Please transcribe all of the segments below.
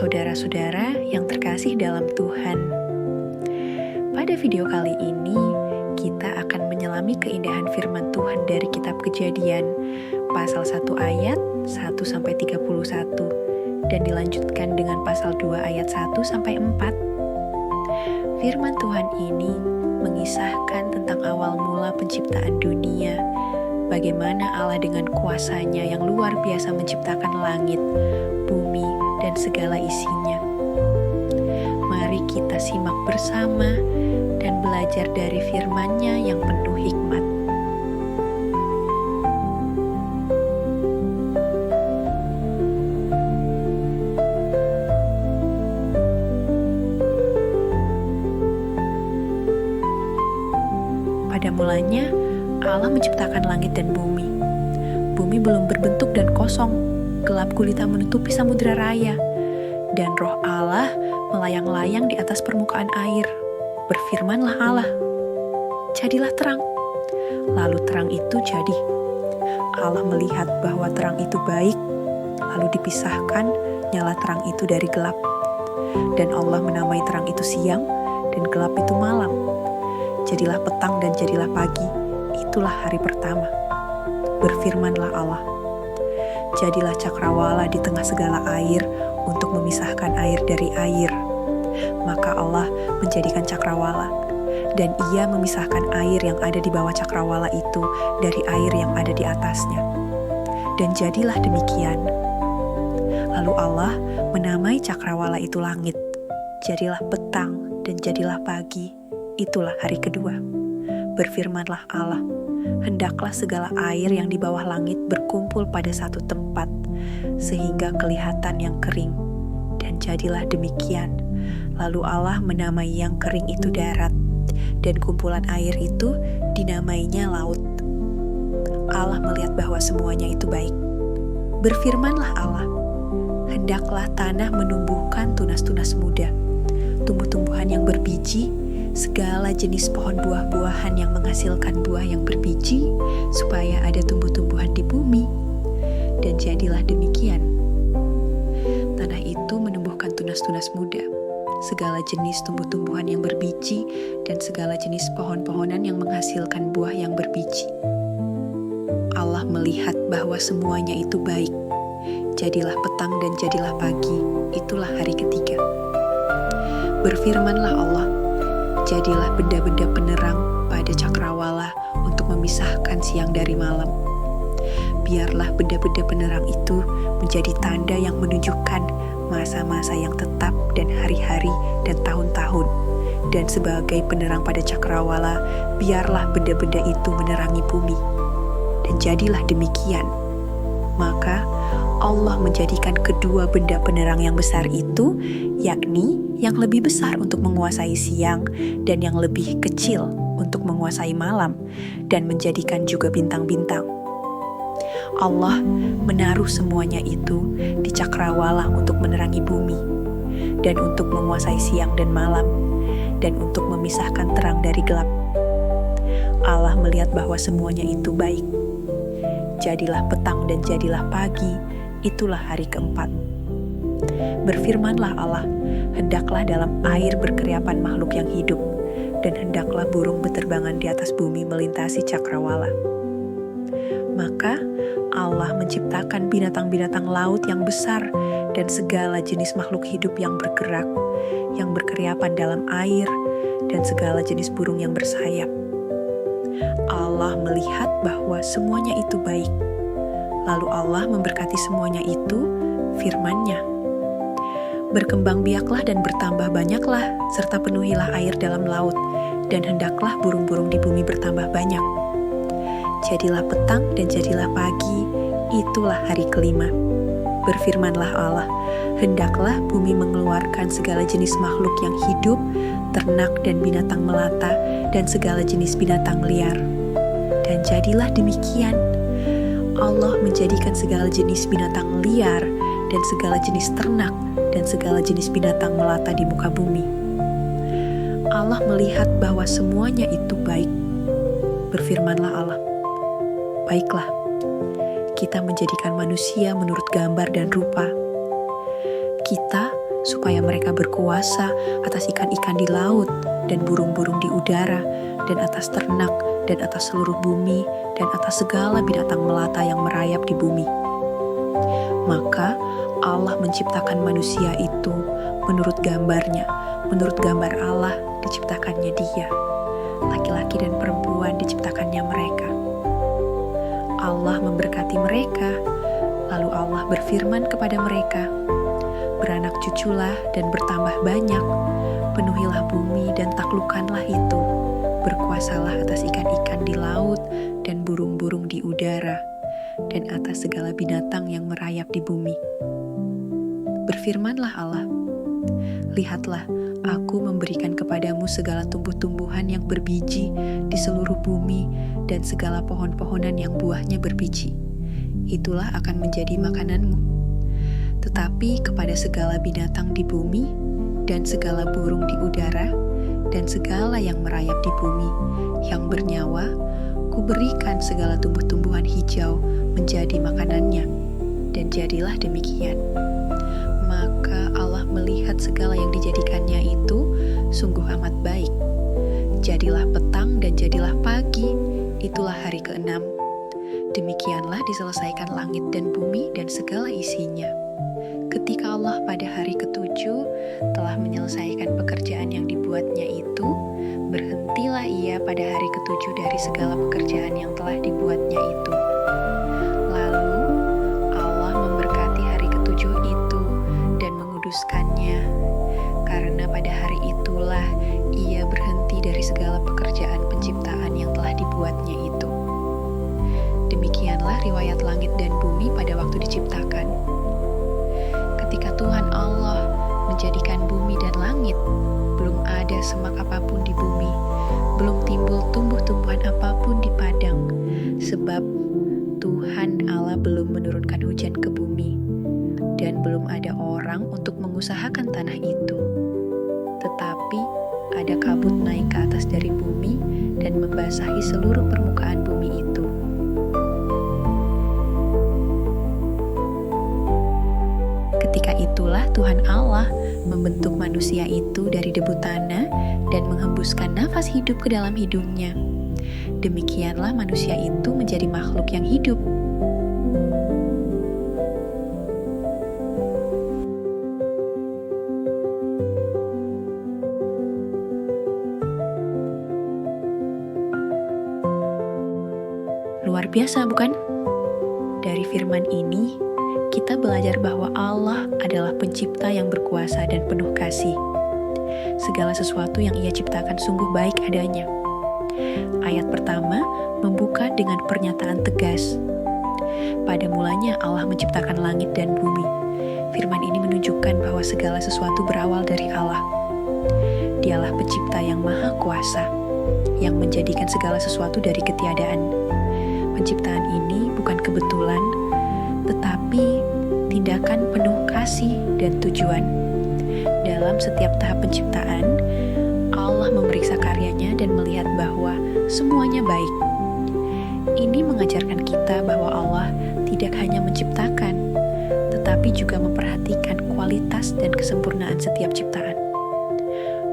saudara-saudara yang terkasih dalam Tuhan. Pada video kali ini, kita akan menyelami keindahan firman Tuhan dari kitab Kejadian, pasal 1 ayat 1-31, dan dilanjutkan dengan pasal 2 ayat 1-4. Firman Tuhan ini mengisahkan tentang awal mula penciptaan dunia, bagaimana Allah dengan kuasa-Nya yang luar biasa menciptakan langit, bumi, dan segala isinya. Mari kita simak bersama dan belajar dari firman-Nya yang penuh hikmat. Pada mulanya, Allah menciptakan langit dan bumi. Bumi belum berbentuk dan kosong, gelap gulita menutupi samudera raya, dan roh Allah melayang-layang di atas permukaan air. Berfirmanlah Allah, jadilah terang. Lalu terang itu jadi. Allah melihat bahwa terang itu baik, lalu dipisahkan nyala terang itu dari gelap. Dan Allah menamai terang itu siang, dan gelap itu malam. Jadilah petang dan jadilah pagi, itulah hari pertama. Berfirmanlah Allah, jadilah cakrawala di tengah segala air untuk memisahkan air dari air. Maka Allah menjadikan cakrawala, dan Ia memisahkan air yang ada di bawah cakrawala itu dari air yang ada di atasnya. Dan jadilah demikian. Lalu Allah menamai cakrawala itu langit. Jadilah petang dan jadilah pagi, itulah hari kedua. Berfirmanlah Allah, hendaklah segala air yang di bawah langit berkumpul pada satu tempat, sehingga kelihatan yang kering. Dan jadilah demikian. Lalu Allah menamai yang kering itu darat, dan kumpulan air itu dinamainya laut. Allah melihat bahwa semuanya itu baik. Berfirmanlah Allah, hendaklah tanah menumbuhkan tunas-tunas muda, tumbuh-tumbuhan yang berbiji, segala jenis pohon buah-buahan yang menghasilkan buah yang berbiji, supaya ada tumbuh-tumbuhan di bumi. Dan jadilah demikian. Tanah itu menumbuhkan tunas-tunas muda, segala jenis tumbuh-tumbuhan yang berbiji, dan segala jenis pohon-pohonan yang menghasilkan buah yang berbiji. Allah melihat bahwa semuanya itu baik. Jadilah petang dan jadilah pagi, itulah hari ketiga. Berfirmanlah Allah, jadilah benda-benda penerang pada cakrawala untuk memisahkan siang dari malam. Biarlah benda-benda penerang itu menjadi tanda yang menunjukkan masa-masa yang tetap dan hari-hari dan tahun-tahun. Dan sebagai penerang pada cakrawala, biarlah benda-benda itu menerangi bumi. Dan jadilah demikian. Maka Allah menjadikan kedua benda penerang yang besar itu, yakni yang lebih besar untuk menguasai siang dan yang lebih kecil untuk menguasai malam, dan menjadikan juga bintang-bintang. Allah menaruh semuanya itu di cakrawala untuk menerangi bumi, dan untuk menguasai siang dan malam, dan untuk memisahkan terang dari gelap. Allah melihat bahwa semuanya itu baik. Jadilah petang dan jadilah pagi, itulah hari keempat. Berfirmanlah Allah, hendaklah dalam air berkeriapan makhluk yang hidup, dan hendaklah burung beterbangan di atas bumi melintasi cakrawala. Maka Allah menciptakan binatang-binatang laut yang besar dan segala jenis makhluk hidup yang bergerak, yang berkeriapan dalam air, dan segala jenis burung yang bersayap. Allah melihat bahwa semuanya itu baik. Lalu Allah memberkati semuanya itu, firman-Nya, berkembang biaklah dan bertambah banyaklah, serta penuhilah air dalam laut, dan hendaklah burung-burung di bumi bertambah banyak. Jadilah petang dan jadilah pagi, itulah hari kelima. Berfirmanlah Allah, hendaklah bumi mengeluarkan segala jenis makhluk yang hidup, ternak dan binatang melata, dan segala jenis binatang liar. Dan jadilah demikian. Allah menjadikan segala jenis binatang liar, dan segala jenis ternak, dan segala jenis binatang melata di muka bumi. Allah melihat bahwa semuanya itu baik. Berfirmanlah Allah, baiklah, kita menjadikan manusia menurut gambar dan rupa. Kita supaya mereka berkuasa atas ikan-ikan di laut dan burung-burung di udara, dan atas ternak, dan atas seluruh bumi, dan atas segala binatang melata yang merayap di bumi. Maka Allah menciptakan manusia itu menurut gambarnya, menurut gambar Allah diciptakannya dia. Laki-laki dan perempuan diciptakannya mereka. Allah memberkati mereka, lalu Allah berfirman kepada mereka, "Beranak cuculah dan bertambah banyak, penuhilah bumi dan taklukkanlah itu, berkuasalah atas ikan-ikan di laut dan burung-burung di udara, dan atas segala binatang yang merayap di bumi." Berfirmanlah Allah, "Lihatlah, aku memberikan kepadamu segala tumbuh-tumbuhan yang berbiji di seluruh bumi dan segala pohon-pohonan yang buahnya berbiji. Itulah akan menjadi makananmu. Tetapi kepada segala binatang di bumi dan segala burung di udara dan segala yang merayap di bumi yang bernyawa, kuberikan segala tumbuh-tumbuhan hijau menjadi makanannya." Dan jadilah demikian. Maka Allah melihat segala yang dijadikannya itu sungguh amat baik. Jadilah petang dan jadilah pagi, itulah hari ke-6. Demikianlah diselesaikan langit dan bumi dan segala isinya. Ketika Allah pada hari ke-7 telah menyelesaikan pekerjaan yang dibuatnya itu, berhentilah ia pada hari ke-7 dari segala pekerjaan yang telah dibuatnya itu. Lalu Allah memberkati hari ke-7 itu dan menguduskannya, karena pada hari itulah ia berhenti dari segala pekerjaan penciptaan yang telah dibuatnya itu. Demikianlah riwayat langit dan bumi pada waktu diciptakan. Ketika Tuhan Allah menjadikan bumi dan langit, belum ada semak apapun di bumi, belum timbul tumbuh-tumbuhan apapun di padang, sebab Tuhan Allah belum menurunkan hujan ke bumi, dan belum ada orang untuk mengusahakan tanah itu. Tetapi ada kabut naik ke atas dari bumi dan membasahi seluruh permukaan bumi itu. Ketika itulah Tuhan Allah membentuk manusia itu dari debu tanah dan menghembuskan nafas hidup ke dalam hidungnya. Demikianlah manusia itu menjadi makhluk yang hidup. Luar biasa, bukan? Dari firman ini, kita belajar bahwa Allah adalah pencipta yang berkuasa dan penuh kasih. Segala sesuatu yang Ia ciptakan sungguh baik adanya. Ayat pertama membuka dengan pernyataan tegas. Pada mulanya Allah menciptakan langit dan bumi. Firman ini menunjukkan bahwa segala sesuatu berawal dari Allah. Dialah pencipta yang maha kuasa, yang menjadikan segala sesuatu dari ketiadaan. Penciptaan ini bukan kebetulan, tetapi tindakan penuh kasih dan tujuan. Dalam setiap tahap penciptaan, Allah memeriksa karyanya dan melihat bahwa semuanya baik. Ini mengajarkan kita bahwa Allah tidak hanya menciptakan, tetapi juga memperhatikan kualitas dan kesempurnaan setiap ciptaan.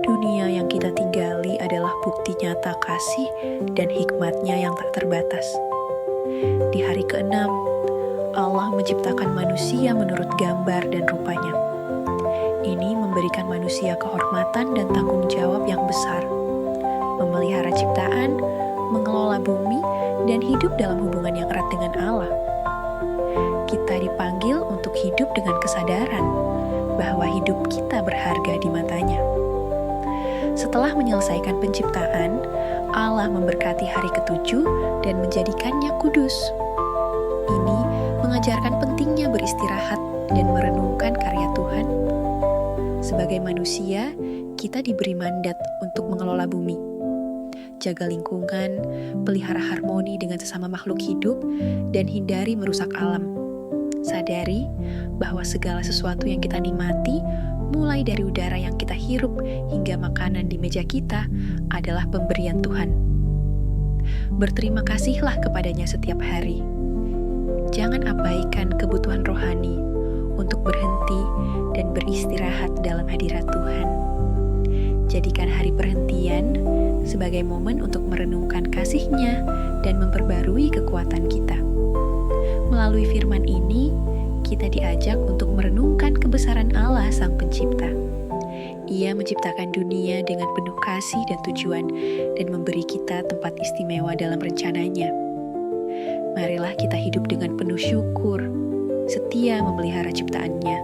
Dunia yang kita tinggali adalah bukti nyata kasih dan hikmat-Nya yang tak terbatas. Di hari ke-6, Allah menciptakan manusia menurut gambar dan rupanya. Ini memberikan manusia kehormatan dan tanggung jawab yang besar, memelihara ciptaan, mengelola bumi, dan hidup dalam hubungan yang erat dengan Allah. Kita dipanggil untuk hidup dengan kesadaran bahwa hidup kita berharga di matanya. Setelah menyelesaikan penciptaan, Allah memberkati hari ke-7 dan menjadikannya kudus. Ini mengajarkan pentingnya beristirahat dan merenungkan karya Tuhan. Sebagai manusia, kita diberi mandat untuk mengelola bumi, jaga lingkungan, pelihara harmoni dengan sesama makhluk hidup, dan hindari merusak alam. Sadari bahwa segala sesuatu yang kita nikmati, mulai dari udara yang kita hirup hingga makanan di meja kita, adalah pemberian Tuhan. Berterima kasihlah kepadanya setiap hari. Jangan abaikan kebutuhan rohani untuk berhenti dan beristirahat dalam hadirat Tuhan. Jadikan hari perhentian sebagai momen untuk merenungkan kasih-Nya dan memperbarui kekuatan kita. Melalui firman ini, kita diajak untuk merenungkan kebesaran Allah Sang Pencipta. Ia menciptakan dunia dengan penuh kasih dan tujuan dan memberi kita tempat istimewa dalam rencananya. Marilah kita hidup dengan penuh syukur, setia memelihara ciptaannya,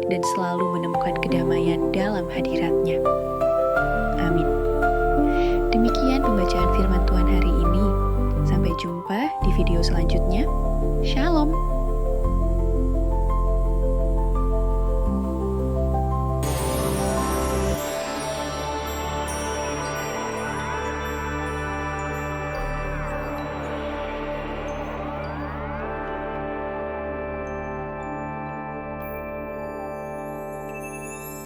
dan selalu menemukan kedamaian dalam hadirat-Nya. Amin. Demikian pembacaan firman Tuhan hari ini. Sampai jumpa di video selanjutnya. Shalom.